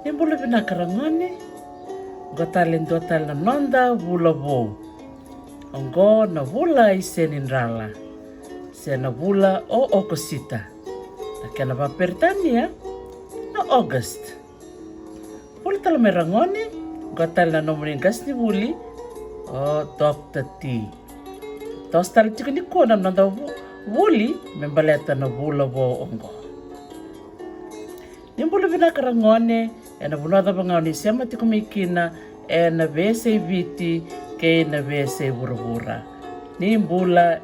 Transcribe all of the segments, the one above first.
Nimbula vinaka ragone, gotale ndotale na noda Vula Vou. Ongo na vula I Senidrala, sena vula o Okosita. Na kena vapertania na August. Vula tala me ragone, gotale na nomuningas ni vuli o Dr. T. Toso tala tiko ni kona noda vuli membaleta na Vula Vou ongo. Nimbula vinaka ragone, na vunoda vangao sema tiko mikina na vese viti ke na vese vuravura. Nimbula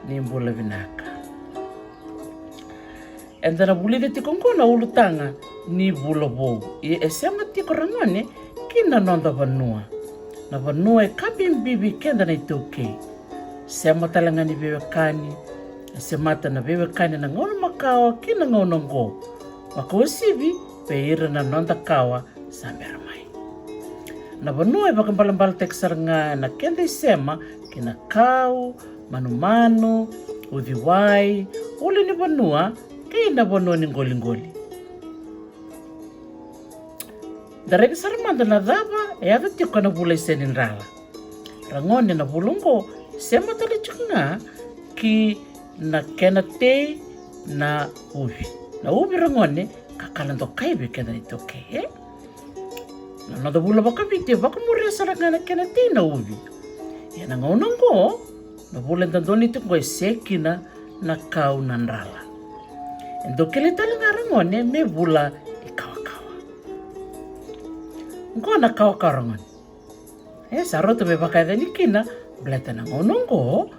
vinaka. Na vuli de tiko na ulutanga ni Vula Vou. Sema tiko ragone kina noda vanua. Na vanua kabimbibi kenda na itoke. Sema talanga ni vewekani. Semata na vewekani na ngono makawa kina ngono ngo. Makawasivi peira na noda kawa sampai ramai. Na vanua bakang balambal teksar nga na kenda sema kina kau, manu-manu, udhiwai, uli ni vanua kina vanua ni ngoli-ngoli. Dari kesaramanda na dava ada tiko na vula Senidrala. Ragone na vulungo sema tali nga ki na kena te na ubi. Na ubi ragone kakalando kaibe kena ito ke. Na noda vula baka vite baka muria saranga na kena te na ubi. Na ngaunang ko na vula ndandoni ito ko sekina na kau nandrala. Endo kele tali nga ragone me vula Kawakawa. Ngo na Kawakawa ragone. Saroto me baka ni kina blata na ngaunang ko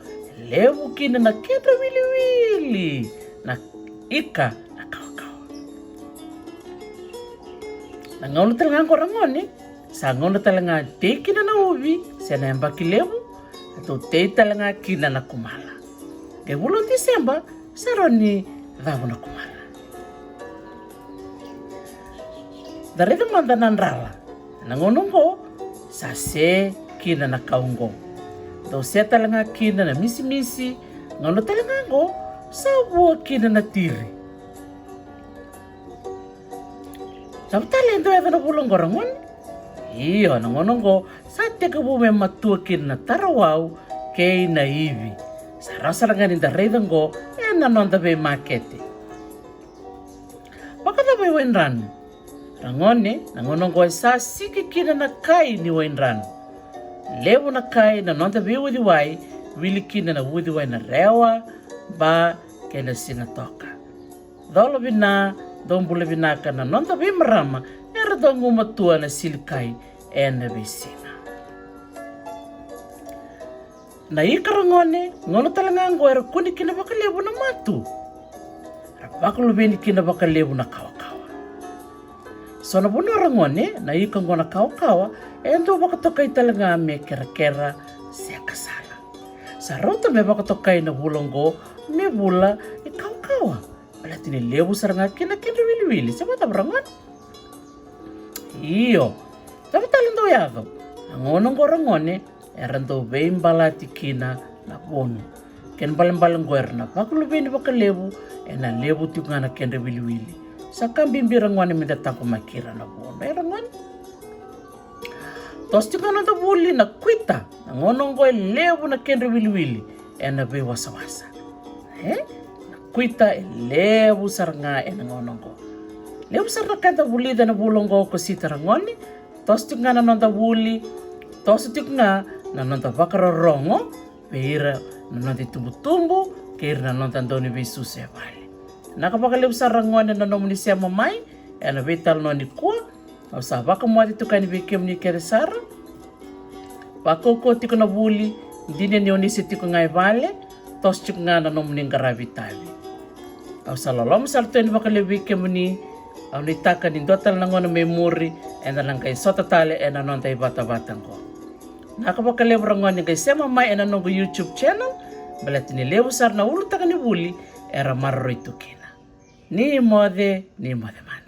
lewu kina na kena wili-wili na ika na Kawakawa. Na ngaunang talaga ko ragone sa ngaunang talaga te kina na ubi sena yang baki lewu atau te talaga kina na kumala. Kaya bulan Desember saroni daw na kumala. Dari teman Nandrala nangunong ko sa se kina na kaunggo. Daw siya talaga kina na misi-misi ngano talaga ko sa buwa kina na tiri. Sabi talento ya na bulong gorangon. Iyo nangunong ko sa teka bume matua kina na tarawaw kay na ivi. Sa rasa nga ni daredang ko nanonda be makete. Baka na ba wainran? Ragone nangunong ko sa siki kina na kai ni wainran. Lewo na kai na nonda be wudiwai wili kina na wudiwai na rewa ba kena sinatoka. Dolo bina dong bula binaka na nonda be marama era dong umatua na silikai na besina. Na ika ragone ngono talaga ngo era kuni kina baka lewo na matu. Baka lubeni kina baka lewo na Kawakawa. So na buno ragone na ika ngo na Kawakawa endo baka tokay talaga me kera-kera siya kasala. Sa rota me baka tokay na bulonggo me bula Kawakawa. Pala tinilewo sa nga kina wili-wili sa mata ragone. Iyo. Dapat talang daw yago. Ang unang ko ragone eran daw beim balati kina na bono. Ken balang-balang guer na pakulubeni baka lewu na lewu tiyo nga na kenda wili-wili. Sa kambimbirang wane mindatang kumakira na bono. Ragone. Tos tiyo nga na daw vuli na kwita. Ang unang ko lewu na kenda wili-wili na be wasa-wasa. Na kwita lewu sar nga ang unang ko. Lewu sar na kada vuli da na bulong ko Okosita ragone. Tos tiyo nga na nonda vuli. Toso tiyo nga na nonda vakarorongo. Pera na nonda tumbu-tumbu. Kaya na nonda doni besus ya vale. Nakapakaliw sa ragone na nomuni siya mamay. Na vital no ni kuwa. O sa baka mo ati tukani bekem ni kere sara. Pakoko tiko na vuli. Hindi niya nionisi tiko nga vale. Toso tiyo nga na nomuni ngaravitali. O sa Loloma salto ni bakaliw bekem ni. Ang nitaka ni dotal na ngona memori. Na lang kay sotatali na nonda bata-batang ko. Nakapakalew ragone kay siya mamay na nongo YouTube channel. Balat nilewo sar na ulutakan ni vuli era marro ito kina. Ni mode man.